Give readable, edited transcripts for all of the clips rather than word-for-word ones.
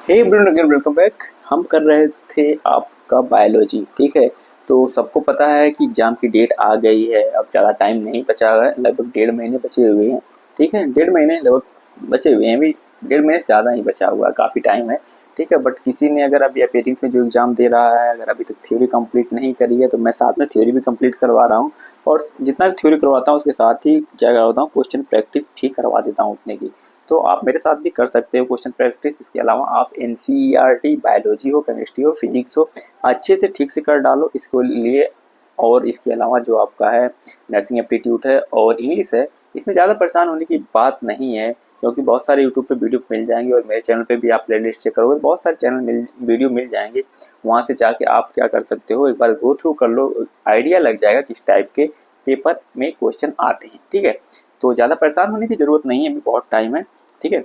हे everyone again welcome back. हम कर रहे थे आपका बायोलॉजी, ठीक है। तो सबको पता है कि एग्ज़ाम की डेट आ गई है, अब ज़्यादा टाइम नहीं बचा है, लगभग 1.5 महीने बचे हुए हैं, ठीक है। 1.5 महीने लगभग बचे हुए हैं, अभी 1.5 महीने से ज़्यादा ही बचा हुआ है, काफ़ी टाइम है, ठीक है। बट किसी ने अगर अभी अपेयरिंग्स में जो एग्ज़ाम दे रहा है, अगर अभी तक थ्योरी कंप्लीट नहीं करी है, तो मैं साथ में थ्योरी भी कंप्लीट करवा रहा हूँ। और जितना भी थ्योरी करवाता हूँ उसके साथ ही क्या करवाता हूँ, क्वेश्चन प्रैक्टिस भी करवा देता हूँ उतने की। तो आप मेरे साथ भी कर सकते हो क्वेश्चन प्रैक्टिस। इसके अलावा आप एनसीईआरटी बायोलॉजी हो, केमिस्ट्री हो, फिजिक्स हो, अच्छे से ठीक से कर डालो इसको लिए। और इसके अलावा जो आपका है नर्सिंग एप्टीट्यूड है और इंग्लिश है, इसमें ज़्यादा परेशान होने की बात नहीं है, क्योंकि बहुत सारे यूट्यूब पे वीडियो मिल जाएंगे और मेरे चैनल पे भी आप प्लेलिस्ट चेक करोगे बहुत सारे वीडियो मिल जाएंगे। वहाँ से जाके आप क्या कर सकते हो, एक बार गो थ्रू कर लो, आइडिया लग जाएगा किस टाइप के पेपर में क्वेश्चन आते हैं, ठीक है। तो ज़्यादा परेशान होने की ज़रूरत नहीं है, अभी बहुत टाइम है, ठीक है।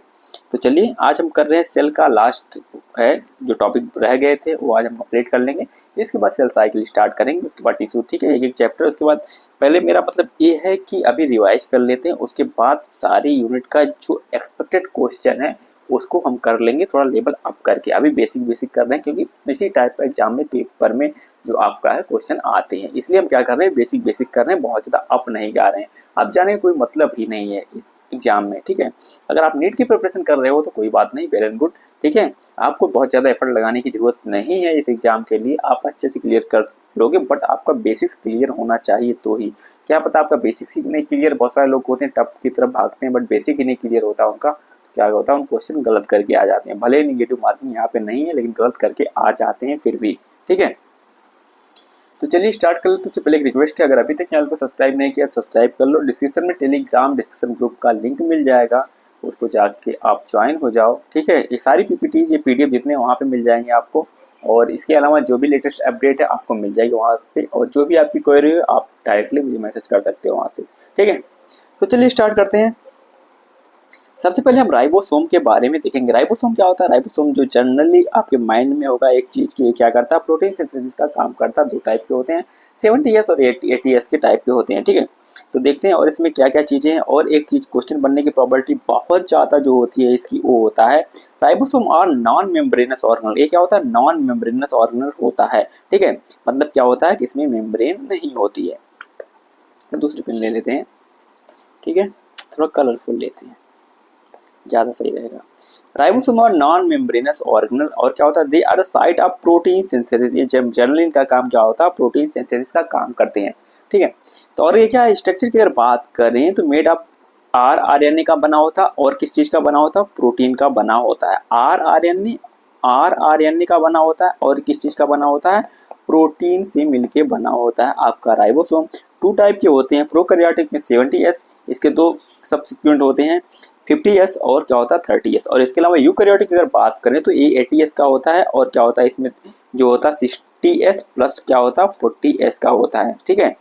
तो चलिए आज हम कर रहे हैं सेल का लास्ट है, जो टॉपिक रह गए थे वो आज हम कंप्लीट कर लेंगे। इसके बाद सेल साइकिल स्टार्ट करेंगे, उसके बाद टिश्यू, ठीक है, एक एक चैप्टर। उसके बाद पहले मेरा मतलब ये है कि अभी रिवाइज कर लेते हैं, उसके बाद सारी यूनिट का जो एक्सपेक्टेड क्वेश्चन है उसको हम कर लेंगे थोड़ा लेवल अप करके। अभी बेसिक बेसिक कर रहे हैं, क्योंकि इसी टाइप का एग्जाम में पेपर में जो आपका है क्वेश्चन आते हैं, इसलिए हम क्या कर रहे हैं, बेसिक बेसिक कर रहे हैं, बहुत ज़्यादा अप नहीं जा रहे हैं। अब जाने का कोई मतलब ही नहीं है इस एग्जाम में, ठीक है। अगर आप नीट की प्रिपरेशन कर रहे हो तो कोई बात नहीं, वेल एंड गुड, ठीक है। आपको बहुत ज़्यादा एफर्ट लगाने की ज़रूरत नहीं है इस एग्जाम के लिए, आप अच्छे से क्लियर कर लोगे, बट आपका बेसिक्स क्लियर होना चाहिए तो ही। क्या पता आपका बेसिक्स ही नहीं क्लियर, बहुत सारे लोग होते हैं टप की तरफ भागते हैं, बट बेसिक ही नहीं क्लियर होता उनका, क्या होता है उन क्वेश्चन गलत करके आ जाते हैं। भले निगेटिव मार्किंग यहाँ पे नहीं है, लेकिन गलत करके आ जाते हैं फिर भी, ठीक है। तो चलिए स्टार्ट कर लेते हैं। उससे पहले एक रिक्वेस्ट है, अगर अभी तक चैनल को सब्सक्राइब नहीं किया तो सब्सक्राइब कर लो। डिस्क्रिप्शन में टेलीग्राम डिस्कशन ग्रुप का लिंक मिल जाएगा, उसको जाके आप ज्वाइन हो जाओ, ठीक है। ये सारी पीपीटी ये पीडीएफ जितने वहाँ पे मिल जाएंगे आपको, और इसके अलावा जो भी लेटेस्ट अपडेट है आपको मिल जाएगी वहाँ पे, और जो भी आपकी क्वेरी है आप डायरेक्टली मुझे मैसेज कर सकते हो वहाँ से, ठीक है। तो चलिए स्टार्ट करते हैं। सबसे पहले हम राइबोसोम के बारे में देखेंगे। राइबोसोम क्या होता है? राइबोसोम जो जनरली आपके माइंड में होगा एक चीज की, क्या करता है, प्रोटीन सिंथेसिस का काम करता है। दो टाइप के होते हैं, 70S और 80S के टाइप के होते हैं, ठीक है। तो देखते हैं और इसमें क्या क्या चीजें हैं। और एक चीज क्वेश्चन बनने की प्रोबेबिलिटी बहुत ज्यादा जो होती है इसकी, वो होता है ribosome are non membranous organelle. ये क्या होता है? नॉन मेम्ब्रेनस ऑर्गेनल होता है, ठीक है। मतलब क्या होता है कि इसमें मेम्ब्रेन नहीं होती है। तो दूसरी पेन ले लेते हैं, ठीक है, थोड़ा कलरफुल लेते हैं, ज़्यादा सही रहेगा। राइबोसोम और नॉन मेम्ब्रेनस ऑर्गेनल, और क्या होता है, they are the site of protein synthesis. ये जनरली इनका काम क्या होता है, प्रोटीन सिंथेसिस का काम करते हैं, ठीक है। तो और ये क्या स्ट्रक्चर की अगर बात करें तो मेड ऑफ आरआरएनए का बना होता है, और किस चीज़ का बना होता है, प्रोटीन का बना होता है। आरआरएनए का बना होता है, और किस चीज़ का बना होता है, प्रोटीन से मिलके बना होता है आपका राइबोसोम। टू टाइप के होते हैं, प्रोकैरियोटिक में 70S, इसके दो सब्सिक्वेंट होते हैं, 50S और क्या होता है 30S। और इसके अलावा यूकैरियोटिक अगर बात करें तो ये 80S का होता है, और क्या होता है इसमें जो होता है 60S प्लस क्या होता है 40S का होता है, ठीक है।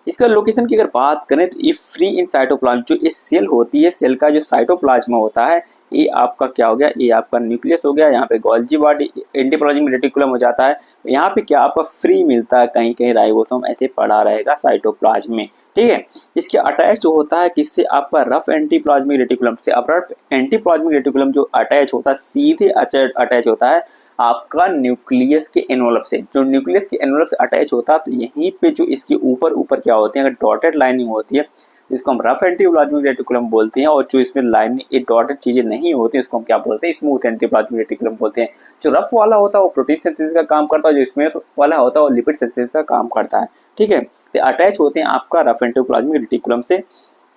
इसका लोकेशन की अगर बात करें तो ये फ्री इन साइटोप्लाज्म, जो ये सेल होती है, सेल का जो साइटोप्लाज्म होता है, ये आपका क्या हो गया, ये आपका न्यूक्लियस हो गया, यहाँ पे गोल्जी बॉडी एंटीप्लाज्मिक रेटिकुलम हो जाता है। यहाँ पे क्या आपका फ्री मिलता है, कहीं कहीं राइबोसोम ऐसे पड़ा रहेगा साइटोप्लाज्म में, ठीक है। इसके अटैच जो होता है किससे, आपका रफ एंटीप्लाज्मिक रेटिकुलम से। अब रफ एंटीप्लाज्मिक रेटिकुलम जो अटैच होता है, सीधे अटैच होता है आपका न्यूक्लियस के एनवलप से। जो न्यूक्लियस के एनवलप से अटैच होता है, तो यहीं पे जो इसके ऊपर ऊपर क्या होते हैं, अगर डॉटेड लाइनिंग होती है जिसको हम रफ एंटीप्लाज्मिक रेटिकुलम बोलते हैं, और जो इसमें लाइनिंग ये डॉटेड चीजें नहीं होती उसको हम क्या बोलते हैं, स्मूथ एंटीप्लाज्मिक रेटिकुलम बोलते हैं। जो रफ वाला होता है वो प्रोटीन सिंथेसिस का काम करता है, जो स्मूथ वाला होता है वो लिपिड सिंथेसिस का काम करता है, ठीक है। तो अटैच होते हैं आपका रफ एंटीप्लाज्मिक रेटिकुलम से,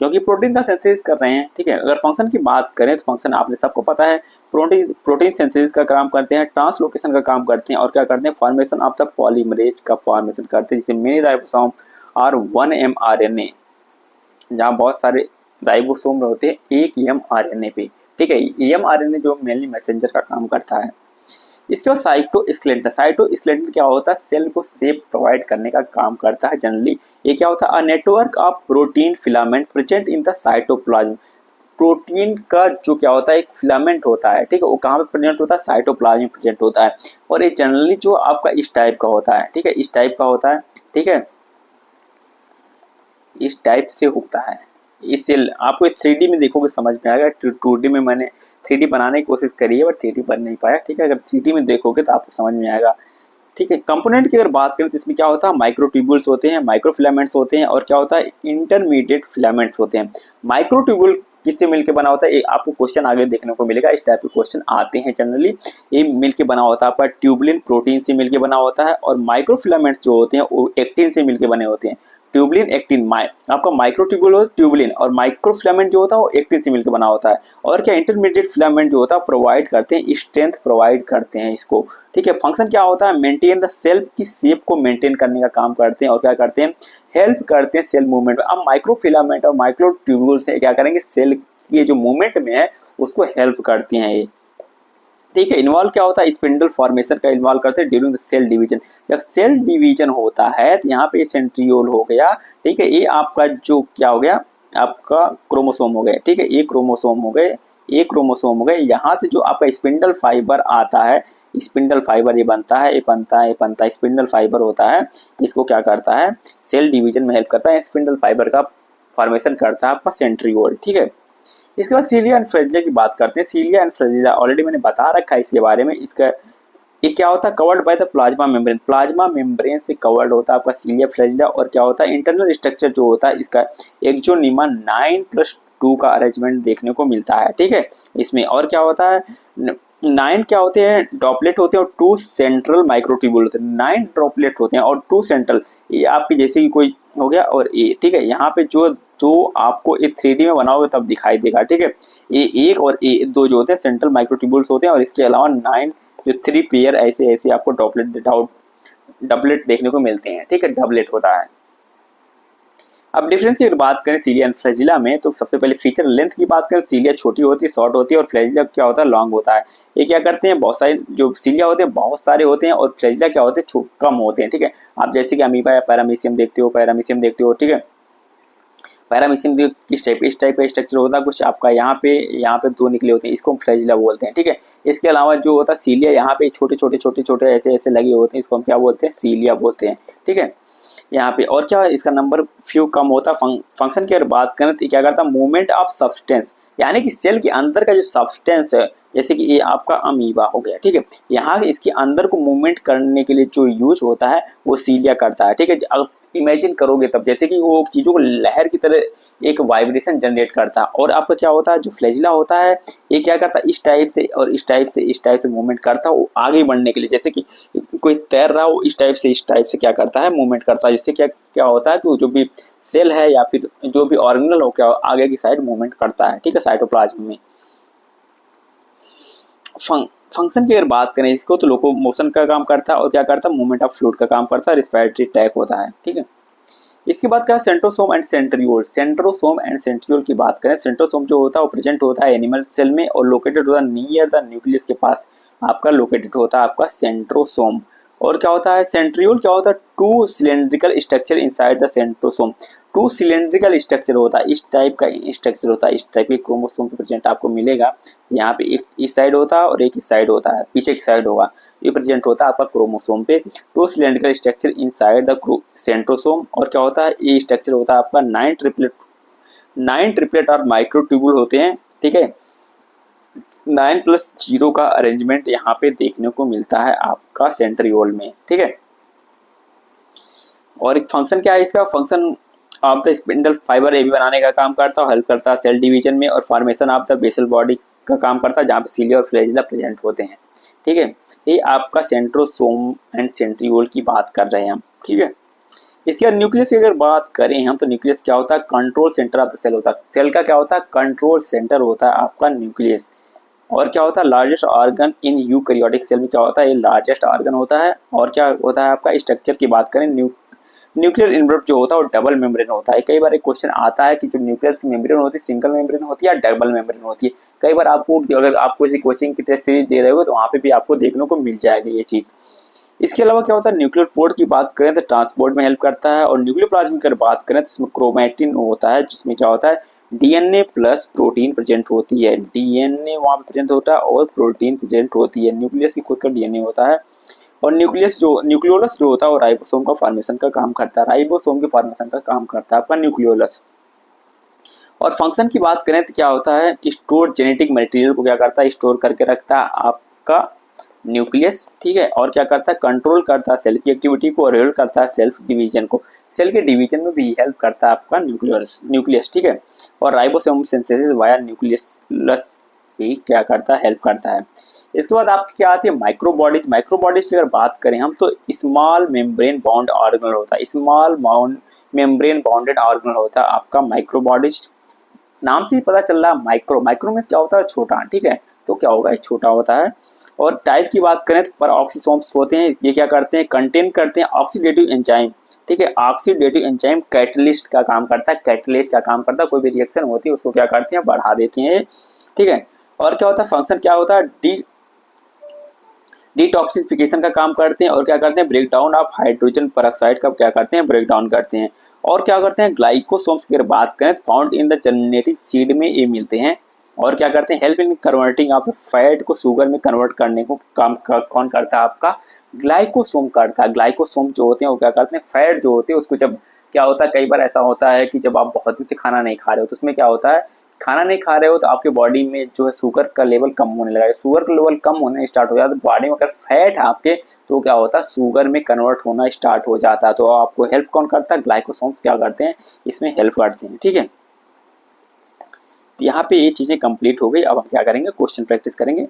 क्योंकि प्रोटीन का सिंथेसिस कर रहे हैं, ठीक है। अगर फंक्शन की बात करें तो फंक्शन आपने सबको पता है, प्रोटीन सिंथेसिस का काम करते हैं, ट्रांसलोकेशन का काम करते हैं, और क्या करते हैं, फॉर्मेशन ऑफ द पॉलीमरेज का फॉर्मेशन करते हैं, जिसे मिनी राइबोसोम और 1mRNA, जहाँ बहुत सारे राइबोसोम होते हैं एक mRNA पे, ठीक है। mRNA जो मेनली मैसेंजर का काम करता है। इसके बाद साइटोस्केलेटन। साइटोस्केलेटन क्या होता है, सेल को शेप प्रोवाइड करने का काम करता है जनरली। ये क्या होता है, a network of protein filament present in the cytoplasm. Protein का जो क्या होता है, एक फिलामेंट होता है, ठीक है, वो कहाँ पे प्रेजेंट होता है, साइटोप्लाज्म में प्रेजेंट होता है। और ये जनरली जो आपका इस टाइप का होता है, ठीक है, इस टाइप का होता है, ठीक है, इस टाइप से होता है, इस सेल आपको 3D में देखोगे समझ में आएगा। 2D में मैंने 3D बनाने की कोशिश करी है बट 3D बन नहीं पाया, ठीक है। अगर 3D में देखोगे तो आपको समझ में आएगा, ठीक है। कंपोनेंट की अगर बात करें तो इसमें क्या होता है, माइक्रोट्यूब्यूल्स होते हैं, माइक्रोफिलामेंट्स होते हैं और क्या होता है, इंटरमीडिएट फिलामेंट्स होते हैं। माइक्रोट्यूब्यूल किससे मिलकर बना होता है, ये आपको क्वेश्चन आगे देखने को मिलेगा, इस टाइप के क्वेश्चन आते हैं जनरली। ये मिलके बना होता है आपका ट्यूबुलिन प्रोटीन से मिलके बना होता है, और माइक्रोफिलामेंट्स जो होते हैं वो एक्टिन से मिलके बने होते हैं। ट्यूबुलिन एक्टिन, आपका माइक्रोट्यूब्यूल होता है ट्यूबुलिन, और माइक्रोफिलामेंट जो होता है वो एक्टिन से मिलकर बना होता है। और क्या इंटरमीडिएट फिलामेंट जो होता है प्रोवाइड करते हैं, स्ट्रेंथ प्रोवाइड करते हैं इसको, ठीक है। फंक्शन क्या होता है, मेंटेन द सेल की शेप को मेंटेन करने का काम करते हैं, और क्या करते हैं, हेल्प करते हैं सेल मूवमेंट। अब माइक्रोफिलामेंट और माइक्रोट्यूब्यूल से क्या करेंगे, सेल की जो मूवमेंट में है उसको हेल्प करती हैं ये, ठीक है। इन्वॉल्व क्या होता है, स्पिंडल फॉर्मेशन का इन्वॉल्व करते हैं ड्यूरिंग द सेल डिवीजन। जब सेल डिवीजन होता है तो यहाँ पे सेंट्रियोल हो गया, ठीक है। ये आपका जो क्या हो गया, आपका क्रोमोसोम हो गए, ठीक है। ये क्रोमोसोम हो गए, ये क्रोमोसोम हो गए। यहाँ से जो आपका स्पिंडल फाइबर आता है, स्पिंडल फाइबर ये बनता है, ये बनता है, ये बनता है, स्पिंडल फाइबर होता है। इसको क्या करता है, सेल डिवीजन में हेल्प करता है, स्पिंडल फाइबर का फॉर्मेशन करता है आपका सेंट्रियोल, ठीक है। इसके बाद सीलिया एंड फ्रेजिला की बात करते हैं। सीलिया एंड फ्रेजिला ऑलरेडी मैंने बता रखा है इसके बारे में। इसका ये क्या होता है, covered by the plasma membrane, plasma membrane से कवर्ड होता है आपका सीलिया फ्रेजिला। और क्या होता है, इंटरनल स्ट्रक्चर जो होता है इसका एक्सोनिमा 9+2 का अरेंजमेंट देखने को मिलता है, ठीक है इसमें। और क्या होता है, 9 क्या होते हैं, ड्रॉपलेट होते हैं, और 2 सेंट्रल माइक्रोट्यूब्यूल होते हैं। 9 ड्रॉपलेट होते हैं और 2 सेंट्रल, ये आपकी जैसे कि कोई हो गया और ये, ठीक है। यहाँ पे जो दो आपको एक 3D में बनाओगे तब दिखाई देगा, ठीक है। ये एक और ये दो जो होते हैं सेंट्रल माइक्रोट्यूब्यूल्स होते हैं, और इसके अलावा 9 जो 3 पेयर ऐसे ऐसे आपको डबलेट देखने को मिलते हैं, ठीक है, डबलेट होता है। अब डिफरेंस की बात करें सीलिया एंड फ्लैजिला में, तो सबसे पहले फीचर लेंथ की बात करें, सीलिया छोटी होती है, शॉर्ट होती है, और फ्लैजिला क्या होता है, लॉन्ग होता है। ये क्या करते हैं, बहुत सारे जो सीलिया होते हैं बहुत सारे होते हैं, और फ्लैजिला क्या होते हैं, कम होते हैं, ठीक है। आप जैसे कि अमीबा या पैरामीशियम देखते हो, ठीक है। पैरामीशियम किस टाइप, इस टाइप का स्ट्रक्चर होता है कुछ आपका, यहाँ पे 2 निकले होते हैं, इसको हम फ्लैजिला बोलते हैं, ठीक है। इसके अलावा जो होता है सीलिया, यहाँ पे छोटे ऐसे ऐसे लगे होते हैं, इसको हम क्या बोलते हैं, सीलिया बोलते हैं, ठीक है। यहाँ पे और क्या है, इसका नंबर फ्यू कम होता है। फंक्शन की अगर बात करें तो क्या करता है, मूवमेंट ऑफ सब्सटेंस, यानी कि सेल के अंदर का जो सब्सटेंस है, जैसे कि ये आपका अमीबा हो गया, ठीक है। यहाँ इसके अंदर को मूवमेंट करने के लिए जो यूज होता है वो सीलिया करता है, ठीक है। इमेजिन करोगे तब, जैसे कि वो चीज़ों को लहर की तरह एक वाइब्रेशन जनरेट करता है। और आपका क्या होता है, जो फ्लैजिला होता है ये क्या करता है, इस टाइप से और इस टाइप से मूवमेंट करता है वो आगे बढ़ने के लिए, जैसे कि कोई तैर रहा हो इस टाइप से क्या करता है, मूवमेंट करता है। जिससे क्या क्या होता है कि जो भी सेल है या फिर जो भी ऑर्गेनल हो क्या आगे की साइड मूवमेंट करता है, ठीक है, साइटोप्लाज्म में। फंक्शन की अगर बात करें इसको तो लोकोमोशन का काम करता है, और क्या करता है, मूवमेंट ऑफ फ्लूइड का काम करता है, रिस्पिरेटरी ट्रैक होता है, ठीक है। इसके बाद क्या है, सेंट्रोसोम एंड सेंट्रियोल की बात करें। सेंट्रोसोम जो होता है वो प्रेजेंट होता है एनिमल सेल में, और लोकेटेड होता है नियर द न्यूक्लियस के पास आपका लोकेटेड होता है आपका सेंट्रोसोम। और क्या होता है, सेंट्रियोल क्या होता है, 2 cylindrical structure inside the centrosome. 2 cylindrical structure होता है, इस टाइप का स्ट्रक्चर होता है, इस टाइप के क्रोमोसोम प्रेजेंट आपको मिलेगा। यहाँ पे इस साइड होता है और एक इस साइड होता है, पीछे की साइड होगा, ये प्रेजेंट होता है आपका क्रोमोसोम पे। 2 cylindrical structure inside the centrosome. और क्या होता है, ये स्ट्रक्चर होता है आपका 9 ट्रिपलेट और माइक्रोट्यूब्यूल होते हैं, ठीक है। 9+0 का अरेंजमेंट यहाँ पे देखने को मिलता है आपका सेंट्रियोल में, ठीक है। और एक फंक्शन क्या है इसका, function of the spindle fibre ये भी बनाने का काम करता है, हेल्प करता है सेल डिवीजन में, और formation of the basal body का काम करता है, जहाँ पे सीलिया और फ्लैजिला प्रेजेंट होते हैं, ठीक है। ये आपका सेंट्रोसोम एंड सेंट्रियोल की बात कर रहे हैं हम, ठीक है। इसके बाद न्यूक्लियस की अगर बात करें हम, तो न्यूक्लियस क्या होता है, control centre of the cell होता है। सेल का क्या होता है, कंट्रोल सेंटर होता है आपका न्यूक्लियस। और क्या होता है, largest organ in eukaryotic cell में क्या होता है, ये लार्जेस्ट ऑर्गन होता है। और क्या होता है आपका स्ट्रक्चर की बात करें, न्यूक्लियर इनवलप जो होता है वो डबल मेम्ब्रेन होता है। कई बार एक क्वेश्चन आता है कि जो न्यूक्लियर की मेम्ब्रेन होती है सिंगल मेम्ब्रेन होती है या डबल मेम्ब्रेन होती है। कई बार आपको अगर आपको किसी कोचिंग की टेस्ट सीरीज दे रहे हो तो वहाँ पे भी आपको देखने को मिल जाएगी ये चीज़। इसके अलावा क्या होता है, न्यूक्लियर पोर्ट की बात करें तो ट्रांसपोर्ट में हेल्प करता है। और न्यूक्लियोप्लाज्म की अगर बात करें तो इसमें क्रोमैटिन होता है, जिसमें क्या होता है, डीएनए प्लस प्रोटीन प्रेजेंट होती है। डीएनए वहाँ पे प्रेजेंट होता है और प्रोटीन प्रेजेंट होती है। न्यूक्लियस की खुद का डीएनए होता है। और न्यूक्लियोलस जो होता है वो राइबोसोम का फॉर्मेशन का काम करता है। राइबोसोम के फॉर्मेशन का काम करता है आपका न्यूक्लियोलस। और फंक्शन की बात करें तो क्या होता है, स्टोर जेनेटिक मटेरियल को क्या करता है, स्टोर करके रखता है आपका न्यूक्लियस, ठीक है। और क्या करता है, कंट्रोल करता है सेल की एक्टिविटी को, रेगुलेट करता है सेल्फ डिवीजन को, सेल के डिवीजन में भी हेल्प करता है आपका न्यूक्लियस, ठीक है। और राइबोसोम सिंथेसिस वाया न्यूक्लियस भी क्या करता है, हेल्प करता है। इसके बाद आपकी क्या आती है, माइक्रोबॉडीज। माइक्रोबॉडीज की अगर बात करें हम तो स्मॉल मेम्ब्रेन बाउंड ऑर्गेनल होता है, स्मॉल मेम्ब्रेन बाउंडेड ऑर्गेनल होता है आपका माइक्रोबॉडीज। नाम से ही पता चल रहा है माइक्रो, माइक्रो में क्या होता है, छोटा, ठीक है। तो क्या होगा, छोटा होता है। और टाइप की बात करें तो पर ऑक्सीसोम्स होते हैं, ये क्या करते हैं, कंटेन करते हैं ऑक्सीडेटिव एंजाइम, ठीक है। ऑक्सीडेटिव एंजाइम कैटलिस्ट का काम करता है, कैटलिस्ट का काम करता है, कोई भी रिएक्शन होती है उसको क्या करते हैं, बढ़ा देते हैं, ठीक है। और क्या होता है, फंक्शन क्या होता है, डिटॉक्सिफिकेशन का काम करते हैं। और क्या करते हैं, break down of hydrogen peroxide का क्या करते हैं, ब्रेक डाउन करते हैं। और क्या करते हैं, ग्लाइकोसोम्स की अगर बात करें तो found in the genetic seed में ये मिलते हैं। और क्या करते हैं, help in converting of the fat को शुगर में कन्वर्ट करने को काम कौन करता है, आपका ग्लाइकोसोम करता है। ग्लाइकोसोम जो होते हैं वो क्या करते हैं, फैट जो होते हैं उसको, जब क्या होता है, कई बार ऐसा होता है कि जब आप बहुत दिन से खाना नहीं खा रहे हो तो उसमें क्या होता है, खाना नहीं खा रहे हो तो आपके बॉडी में जो है शुगर का लेवल कम होने लगा, शुगर का लेवल कम होने स्टार्ट हो जाता है, तो बॉडी में अगर फैट है आपके तो क्या होता है, शुगर में कन्वर्ट होना स्टार्ट हो जाता है। तो आपको हेल्प कौन करता है, ग्लाइकोसोम्स क्या करते हैं, इसमें हेल्प करते हैं, ठीक है। तो यहाँ पे ये चीजें कंप्लीट हो गई। अब हम क्या करेंगे, क्वेश्चन प्रैक्टिस करेंगे,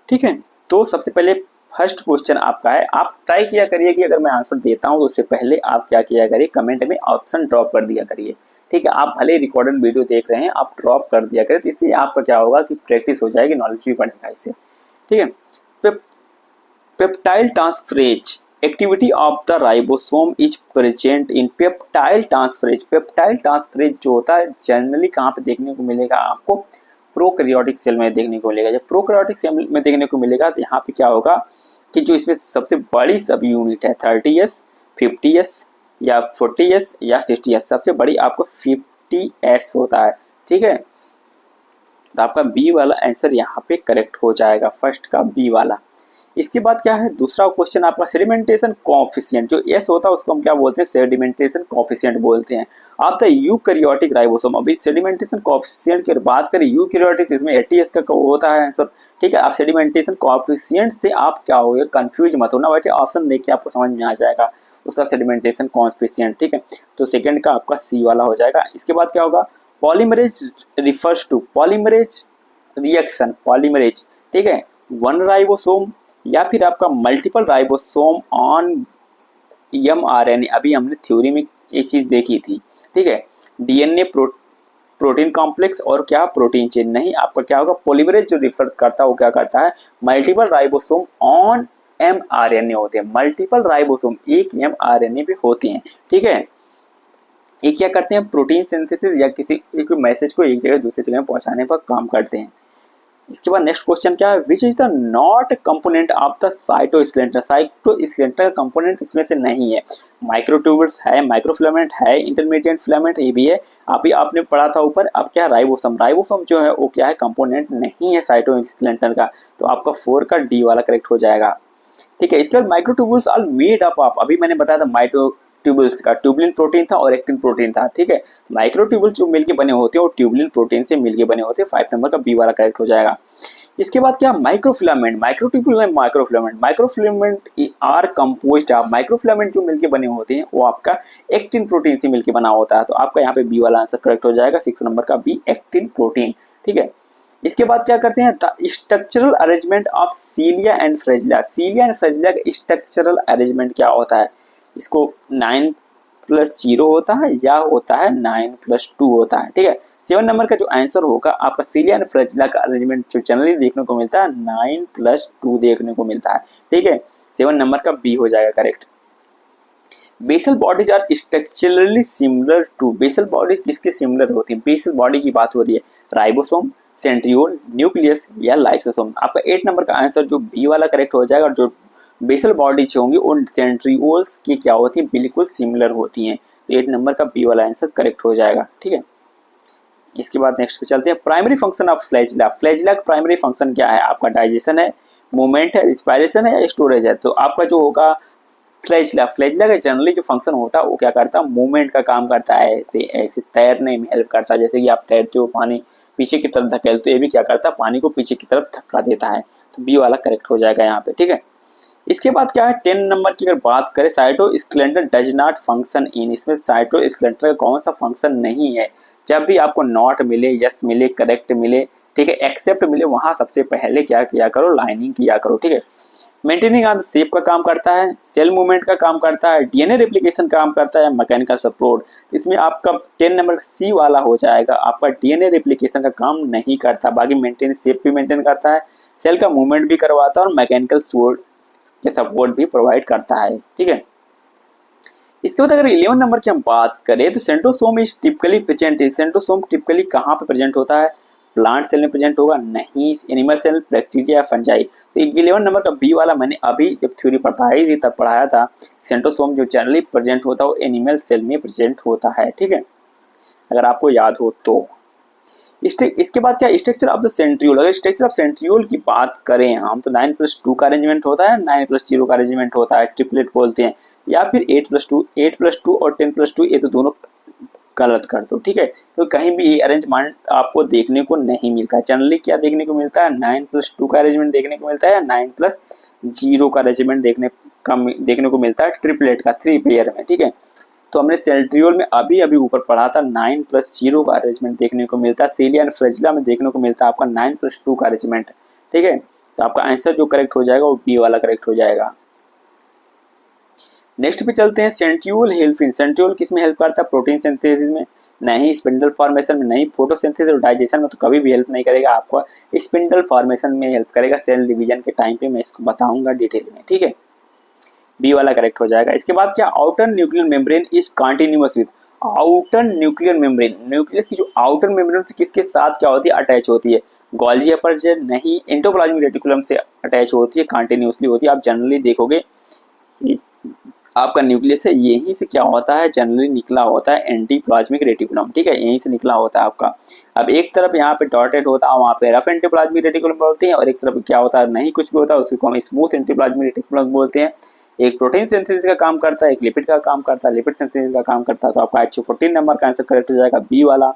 ठीक है। तो सबसे पहले फर्स्ट क्वेश्चन आपका है, आप ट्राई किया करिए कि अगर मैं आंसर देता हूँ तो उससे पहले आप क्या किया करिए, कमेंट में ऑप्शन ड्रॉप कर दिया करिए, ठीक है। आप भले रिकॉर्डेड वीडियो देख रहे हैं, आप ड्रॉप कर दिया करिए, तो इससे आपका क्या होगा कि प्रैक्टिस हो जाएगी, नॉलेज भी बढ़ेगा इससे, ठीक है। Peptidyl transferase activity of the ribosome is present in peptidyl transferase. Peptidyl transferase जो होता है जनरली कहाँ पे देखने को मिलेगा, आपको प्रोकैरियोटिक सेल में देखने को मिलेगा। जब प्रोकैरियोटिक सेल में देखने को मिलेगा तो यहाँ पे क्या होगा कि जो इसमें सबसे बड़ी सब यूनिट है 30s, 50s या 40s या 60s, सबसे बड़ी आपको 50s होता है, ठीक है। तो आपका बी वाला आंसर यहाँ पे करेक्ट हो जाएगा, फर्स्ट का बी वाला। इसके बाद क्या है, दूसरा क्वेश्चन आपका सेडिमेंटेशन कोएफिशिएंट, जो एस होता है उसको हम क्या बोलते हैं, सेडिमेंटेशन कोएफिशिएंट बोलते हैं। आप द यूकैरियोटिक राइबोसोम, अभी सेडिमेंटेशन कोएफिशिएंट की बात करें यूकैरियोटिक, इसमें 80s का होता है आंसर, ठीक है। आप सेडिमेंटेशन कोएफिशिएंट से आप क्या होगे, कंफ्यूज मत होना बेटे, ऑप्शन देख के आपको समझ में आ जाएगा उसका सेडिमेंटेशन कोएफिशिएंट, ठीक है। तो सेकंड का आपका सी वाला हो जाएगा। इसके बाद क्या होगा, polymerase refers to polymerase reaction, polymerase, ठीक है, वन राइबोसोम या फिर आपका मल्टीपल राइबोसोम ऑन mRNA। अभी हमने थ्योरी में ये चीज देखी थी, ठीक है। डीएनए प्रोटीन कॉम्प्लेक्स और क्या प्रोटीन चेन, नहीं आपका क्या होगा, पॉलीमरेज जो रिफर करता है वो क्या करता है, मल्टीपल राइबोसोम ऑन mRNA होते हैं, मल्टीपल राइबोसोम एक mRNA पे होते हैं, ठीक है। ये क्या करते हैं, प्रोटीन सिंथेसिस या किसी एक मैसेज को एक जगह दूसरी जगह पहुंचाने पर काम करते हैं। इसके बाद नेक्स्ट क्वेश्चन क्या है, which is the not component of the cytoskeleton. Cytoskeleton का कंपोनेंट इसमें से नहीं है, माइक्रोट्यूबुल्स है, माइक्रोफिलामेंट है, इंटरमीडिएट फिलामेंट ये भी है। अभी आपने पढ़ा था ऊपर, अब क्या राइबोसोम, राइबोसोम जो है वो क्या है, कंपोनेंट नहीं है साइटोस्केलेटन का। तो आपका 4 का डी वाला करेक्ट हो जाएगा, ठीक है। इसके बाद microtubules are made up of, अभी मैंने बताया था माइक्रोट्यूबुल्स का ट्यूबुलिन प्रोटीन था और एक्टिन प्रोटीन था, ठीक है। माइक्रोट्यूबुल्स जो मिलके बने होते हैं वो ट्यूबुलिन प्रोटीन से मिलके बने होते हैं, 5 नंबर का बी वाला करेक्ट हो जाएगा। इसके बाद क्या, microfilament, microtubule and microfilament, microfilament are composed of, microfilament जो मिलके बने होते हैं वो आपका एक्टिन प्रोटीन से मिलके बना होता है। तो आपका यहाँ पे बी वाला आंसर करेक्ट हो जाएगा, 6 नंबर का बी, एक्टिन प्रोटीन, ठीक है। इसके बाद क्या करते हैं, the structural arrangement of cilia and flagella. Cilia and flagella का स्ट्रक्चरल अरेंजमेंट क्या होता है, इसको 9+0 होता है या होता है 9+2 होता है, ठीक है। 7 नंबर का जो आंसर होगा आपका सीलिया एंड फ्रेजिला का अरेंजमेंट जो जनरली देखने को मिलता है 9+2 देखने को मिलता है, ठीक है। 7 नंबर का बी हो जाएगा correct. Basal bodies are structurally similar to, basal bodies किसके सिमिलर होती है, बेसल बॉडी की बात हो रही है, राइबोसोम, सेंट्रियोल, न्यूक्लियस या लाइसोसोम। आपका 8 नंबर का आंसर जो बी वाला करेक्ट हो जाएगा। और जो बेसल बॉडीज होंगी उन सेंट्रियोल्स की क्या होती है, बिल्कुल सिमिलर होती हैं। तो 8 नंबर का बी वाला आंसर करेक्ट हो जाएगा, ठीक है। इसके बाद नेक्स्ट पे चलते हैं, primary function of flagella. Flagella का प्राइमरी फंक्शन क्या है, आपका डाइजेशन है, मूवमेंट है, रिस्पायरेशन है या स्टोरेज है। तो आपका जो होगा फ्लैजला, फ्लैजला का जनरली जो फंक्शन होता है वो क्या करता है, मूवमेंट का काम करता है, ऐसे ऐसे तैरने में हेल्प करता है। जैसे कि आप तैरते हो, पानी पीछे की तरफ धकेलते हो, ये भी क्या करता है, पानी को पीछे की तरफ धक्का देता है। तो बी वाला करेक्ट हो जाएगा यहाँ पे, ठीक है। इसके बाद क्या है, 10 नंबर की अगर बात करें, cytoskeleton does not function in, इसमें साइटोस्केलेटन का कौन सा फंक्शन नहीं है। जब भी आपको नॉट मिले, यस मिले, करेक्ट मिले, ठीक है, एक्सेप्ट मिले, वहां सबसे पहले क्या किया करो, लाइनिंग किया करो, ठीक है। मेंटेनिंग ऑन द शेप का काम करता है, सेल मूवमेंट का काम करता है, डीएनए रेप्लिकेशन काम करता है, मैकेनिकल सपोर्ट। इसमें आपका 10 नंबर सी वाला हो जाएगा, आपका डीएनए रेप्लिकेशन का काम नहीं करता, बाकी मेंटेन शेप भी मेंटेन करता है, सेल का मूवमेंट भी करवाता है और मैकेनिकल के सपोर्ट भी प्रोवाइड करता है, ठीक है। इसके बाद अगर 11 नंबर की हम बात करें तो centrosome is typically present, centrosome typically कहाँ पे प्रेजेंट होता है, प्लांट सेल में प्रेजेंट होगा, नहीं एनिमल सेल, बैक्टीरिया, फंजाई। तो 11 नंबर का बी वाला मैंने अभी जब थ्योरी पढ़ाई थी तब पढ़ाया था, सेंट्रोसोम जो जनरली प्रेजेंट होता है वो एनिमल सेल में प्रेजेंट होता है, ठीक है, अगर आपको याद हो तो। इसके बाद क्या, स्ट्रक्चर ऑफ द सेंट्रियोल, अगर स्ट्रक्चर ऑफ सेंट्रियोल की बात करें हम तो 9+2 का अरेंजमेंट होता है, 9+0 का अरेंजमेंट होता है, ट्रिपलेट बोलते हैं, या फिर 8+2 और 10+2, ये तो दोनों गलत कर दो, ठीक है। तो कहीं भी ये अरेंजमेंट आपको देखने को नहीं मिलता है। जनरली क्या देखने को मिलता है, 9+2 का अरेंजमेंट देखने को मिलता है, 9+0 का अरेंजमेंट देखने को मिलता है, ट्रिपलेट का 3 पेयर में, ठीक है। तो हमने सेंट्रियोल में अभी अभी ऊपर पढ़ा था 9+0 का अरेंजमेंट देखने को मिलता है, सीलिया एंड फ्लैजिला में देखने को मिलता है आपका 9+2 का अरेंजमेंट, ठीक है। तो आपका आंसर जो करेक्ट हो जाएगा वो बी वाला करेक्ट हो जाएगा। नेक्स्ट पे चलते हैं, सेंट्रियोल हेल्प इन, सेंट्रियोल किस में हेल्प करता है, प्रोटीन सिंथेसिस में, नहीं स्पिंडल फॉर्मेशन में, नहीं फोटोसिंथेसिस और डाइजेशन में तो कभी भी हेल्प नहीं करेगा आपको, स्पिंडल फॉर्मेशन में हेल्प करेगा, सेल डिवीजन के टाइम पे मैं इसको बताऊंगा डिटेल में, ठीक है। बी वाला करेक्ट हो जाएगा। इसके बाद क्या, outer nuclear membrane is continuous with, outer nuclear membrane, nucleus की जो आउटर मेम्ब्रेन किसके साथ क्या होती है, अटैच होती है, गोल्जी अपर्चर, नहीं एंडोप्लाज्मिक रेटिकुलम से अटैच होती है, कंटिन्यूअसली होती है। आप जनरली देखोगे आपका न्यूक्लियस है यहीं से क्या होता है, जनरली निकला होता है एंटीप्लाज्मिक रेटिकुलम, ठीक है, यहीं से निकला होता है आपका। अब एक तरफ यहाँ पे डॉटेड होता है, वहाँ पे रफ एंटीप्लाज्मिक रेटिकुलम बोलते हैं, और एक तरफ क्या होता है, नहीं कुछ भी होता है, उसको हम स्मूथ एंटीप्लाज्मिक रेटिकुलम बोलते हैं। एक प्रोटीन सिंथेसिस का काम करता है, एक लिपिड का काम करता है, लिपिड सिंथेसिस का काम करता है। तो आपका 14 नंबर का आंसर करेक्ट हो जाएगा बी वाला,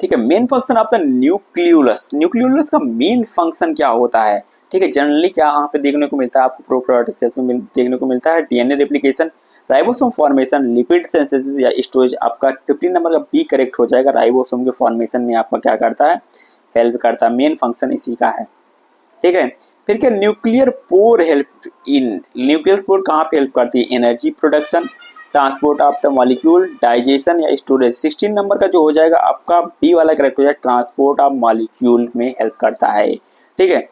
ठीक है। Main function of the nucleolus, nucleolus का मेन फंक्शन क्या होता है, ठीक है। जनरली क्या यहाँ पे देखने को मिलता है आपको, प्रोकैरियोटिक सेल्स में देखने को मिलता है DNA replication, ribosome formation, lipid synthesis या स्टोरेज। आपका 15 नंबर का बी करेक्ट हो जाएगा, राइबोसोम के फॉर्मेशन में आपका क्या करता है, हेल्प करता है, मेन फंक्शन इसी का है, ठीक है। फिर क्या, nuclear pore help in, nuclear pore कहाँ पे हेल्प करती है, energy production, transport of the molecule, digestion या स्टोरेज। 16 नंबर का जो हो जाएगा आपका बी वाला करेक्ट हो जाएगा, ट्रांसपोर्ट ऑफ मॉलिक्यूल में हेल्प करता है, ठीक है।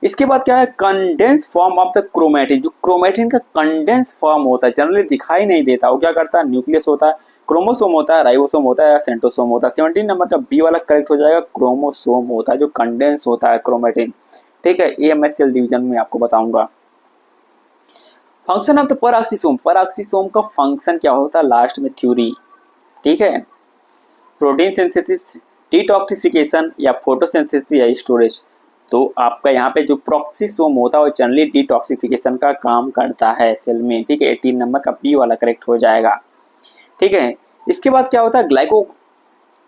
इसके बाद क्या है, condense form of the chromatin, जो क्रोमेटिन का कंडेंस फॉर्म होता है जनरली दिखाई नहीं देता, वो क्या करता है, न्यूक्लियस होता है, क्रोमोसोम होता है, राइबोसोम होता है या सेंट्रोसोम होता है। 17 नंबर का बी वाला करेक्ट हो जाएगा, क्रोमोसोम होता है जो कंडेंस होता है क्रोमेटिन, ठीक है। ये मैं सेल डिवीजन में आपको बताऊंगा। Function of the peroxisome, peroxisome का फंक्शन क्या होता है, लास्ट में थ्योरी, ठीक है। प्रोटीन सिंथेसिस, डिटॉक्सिफिकेशन या फोटोसिंथेसिस या स्टोरेज। तो आपका यहाँ पे जो प्रोक्सिसोम होता है वो जनरली डिटॉक्सिफिकेशन का काम करता है सेल में, ठीक है। 18 नंबर का बी वाला करेक्ट हो जाएगा, ठीक है। इसके बाद क्या होता है,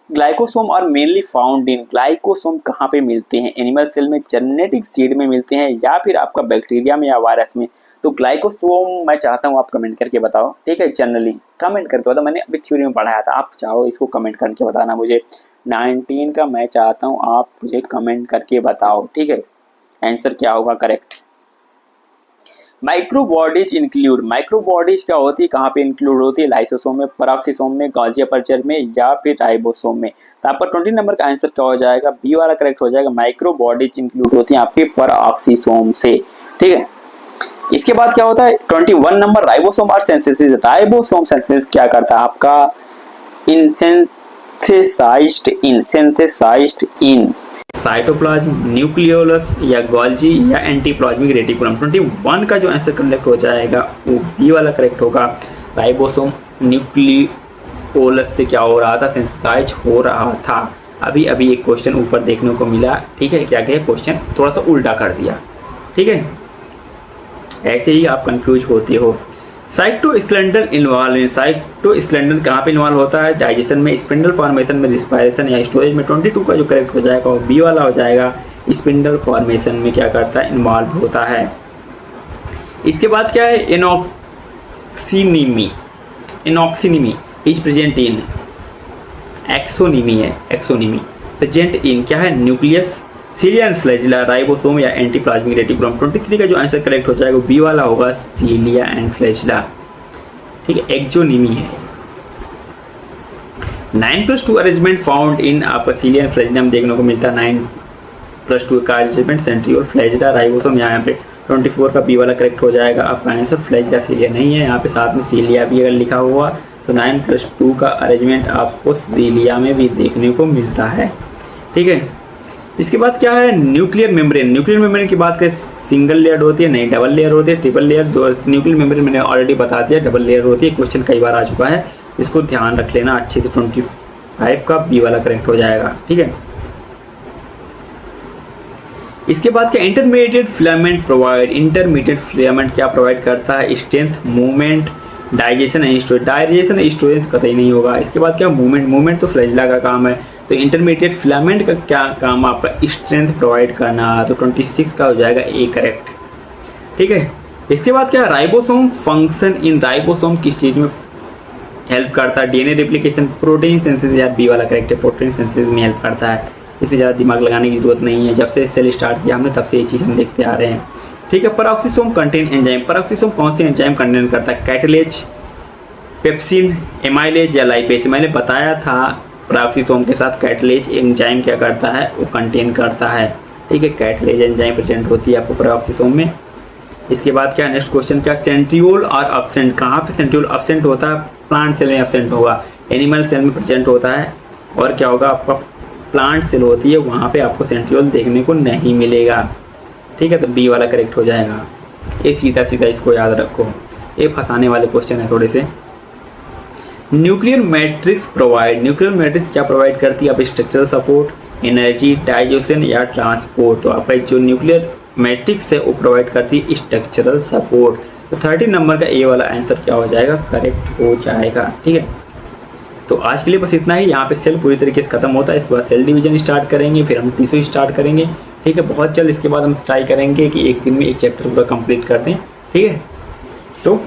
ग्लाइकोसोम और मेनली फाउंड इन, ग्लाइकोसोम कहाँ पे मिलते हैं, एनिमल सेल में, जेनेटिक सीड में मिलते हैं या फिर आपका बैक्टीरिया में या वायरस में। तो ग्लाइकोसोम मैं चाहता हूँ आप कमेंट करके बताओ, ठीक है, जनरली कमेंट करके बताओ, मैंने अभी थ्योरी में पढ़ाया था, आप चाहो इसको कमेंट करके बताना मुझे। 19 का मैं चाहता हूँ आप मुझे कमेंट करके बताओ, ठीक है, आंसर क्या होगा करेक्ट। माइक्रोबॉडीज इंक्लूड, माइक्रोबॉडीज क्या होती है, कहाँ पे इंक्लूड होती है, लाइसोसोम में, पेरोक्सिसोम में, गोल्जी अपर्चर में या फिर राइबोसोम में। तो आपका 20 नंबर का आंसर क्या हो जाएगा, बी वाला करेक्ट हो जाएगा, माइक्रोबॉडीज इंक्लूड होती है आपके पेरोक्सिसोम से, ठीक है। इसके बाद क्या होता है 21 नंबर, राइबोसोम और सिंथेसिस। राइबोसोम सिंथेसिस क्या करता है आपका, सिंथेसाइज्ड इन साइटोप्लाज्म, न्यूक्लियोलस या गोल्जी या एंटीप्लाज्मिक रेटिकुलम। 21 का जो आंसर करेक्ट हो जाएगा वो बी वाला करेक्ट होगा, राइबोसोम न्यूक्लियोलस से क्या हो रहा था, सिंथेसाइज हो रहा था। अभी अभी एक क्वेश्चन ऊपर देखने को मिला, ठीक है, क्या क्या क्वेश्चन थोड़ा सा उल्टा कर दिया, ठीक है। ऐसे ही आप कंफ्यूज होते हो। साइटोस्केलेटन इन्वॉल्व है, साइटोस्केलेटन कहाँ पे इन्वॉल्व होता है? डाइजेशन में, स्पिंडल फॉर्मेशन में, रिस्पायरेशन या स्टोरेज में। 22 का जो करेक्ट हो जाएगा वो बी वाला हो जाएगा, स्पिंडल फॉर्मेशन में क्या करता है? इन्वॉल्व होता है। इसके बाद क्या है? इनॉक्सिनिमी इज प्रेजेंट इन, एक्सोनिमी है, एक्सोनिमी प्रेजेंट इन क्या है? Nucleus, cilia and flagella, ribosome या एंटीप्लाज्मिक रेटिकुलम। 23 का जो आंसर करेक्ट हो जाएगा बी वाला होगा, सीलिया एंड फ्लैजिला। ठीक है, एक्सोनिमी है। 9+2 अरेंजमेंट फाउंड इन आपका सीलिया एंड फ्लैजिला में देखने को मिलता है। 9+2 का अरेंजमेंट सेंट्रियोल, फ्लैजिला, राइबोसोम। यहाँ पे 24 का बी वाला करेक्ट हो जाएगा आपका आंसर। फ्लैजिला सीलिया नहीं है, यहाँ पे साथ में सीलिया भी अगर लिखा हुआ तो 9+2 का अरेंजमेंट आपको सीलिया में भी देखने को मिलता है। ठीक है, इसके बाद क्या है? Nuclear membrane. न्यूक्लियर मेम्ब्रेन की बात करें, सिंगल लेयर होती है, नहीं डबल लेयर होती है, ट्रिपल लेयर। न्यूक्लियर मेम्ब्रेन मैंने ऑलरेडी बता दिया, डबल लेयर होती है। क्वेश्चन कई बार आ चुका है, इसको ध्यान रख लेना अच्छे से। 25 का बी वाला करेक्ट हो जाएगा। ठीक है, इसके बाद क्या? Intermediate filament provide. Intermediate filament क्या प्रोवाइड करता है? Strength, movement, digestion and storage. Digestion and storage कतई नहीं होगा। इसके बाद क्या? मूवमेंट। मूवमेंट तो फ्लैजिला का काम है। तो इंटरमीडिएट फिलामेंट का क्या काम? आपका स्ट्रेंथ प्रोवाइड करना। तो 26 का हो जाएगा ए करेक्ट। ठीक है, इसके बाद क्या? Ribosome function in. राइबोसोम किस चीज़ में हेल्प करता है? DNA replication, protein synthesis. यार बी वाला करेक्ट है, प्रोटीन सिंथेसिस में हेल्प करता है। इसमें ज़्यादा दिमाग लगाने की जरूरत नहीं है, जब से सेल स्टार्ट किया हमने तब से ये चीज़ हम देखते आ रहे हैं। ठीक है, पेरोक्सिसोम कंटेन एंजाइम। पेरोक्सिसोम कौन सी एंजाइम कंटेन करता है? कैटलेज, पेप्सिन, एमाइलेज या लाइपेज। मैंने बताया था पेरोक्सिसोम के साथ कैटलेज एंजाइम क्या करता है? वो कंटेन करता है। ठीक है, कैटलेज एंजाइम प्रेजेंट होती है आपको पेरोक्सिसोम में। इसके बाद क्या? नेक्स्ट क्वेश्चन क्या? सेंट्रियोल और एब्सेंट। कहाँ पे सेंट्रियोल एब्सेंट होता है? प्लांट सेल में एब्सेंट होगा, एनिमल सेल में प्रेजेंट होता है। और क्या होगा? आपका प्लांट सेल होती है, वहाँ पे आपको सेंट्रियोल देखने को नहीं मिलेगा। ठीक है, तो बी वाला करेक्ट हो जाएगा। ये सीधा सीधा इसको याद रखो, ये फंसाने वाले क्वेश्चन है थोड़े से। Nuclear matrix provide. Nuclear matrix क्या प्रोवाइड करती है? आप स्ट्रक्चरल सपोर्ट, एनर्जी, डाइजेशन या ट्रांसपोर्ट। तो आपका जो न्यूक्लियर मैट्रिक्स है वो प्रोवाइड करती है स्ट्रक्चरल सपोर्ट। तो 30 नंबर का ए वाला आंसर क्या हो जाएगा? करेक्ट हो जाएगा। ठीक है, तो आज के लिए बस इतना ही। यहाँ पे सेल पूरी तरीके से खत्म होता है। इसके बाद सेल डिवीजन स्टार्ट करेंगे, फिर हम टिश्यू स्टार्ट करेंगे। ठीक है, बहुत जल्द इसके बाद हम ट्राई करेंगे कि एक दिन में एक चैप्टर पूरा कंप्लीट कर दें। ठीक है, तो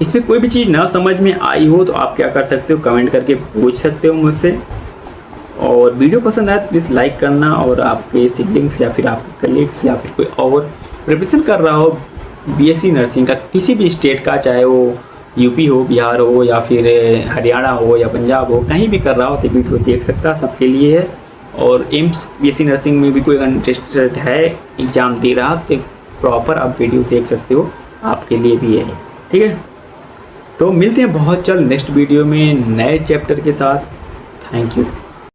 इसमें कोई भी चीज़ ना समझ में आई हो तो आप क्या कर सकते हो? कमेंट करके पूछ सकते हो मुझसे। और वीडियो पसंद आए तो प्लीज़ लाइक करना। और आपके सिबलिंग्स या फिर आपके कलीग्स या फिर कोई और प्रिपरेशन कर रहा हो बीएससी नर्सिंग का, किसी भी स्टेट का, चाहे वो यूपी हो, बिहार हो या फिर हरियाणा हो या पंजाब हो, कहीं भी कर रहा हो तो वीडियो देख सकता, सबके लिए है। और एम्स बीएससी नर्सिंग में भी कोई अगर इंटरेस्टेड है, एग्ज़ाम दे रहा तो प्रॉपर आप वीडियो देख सकते हो, आपके लिए भी है। ठीक है, तो मिलते हैं बहुत जल्द नेक्स्ट वीडियो में नए चैप्टर के साथ। Thank you.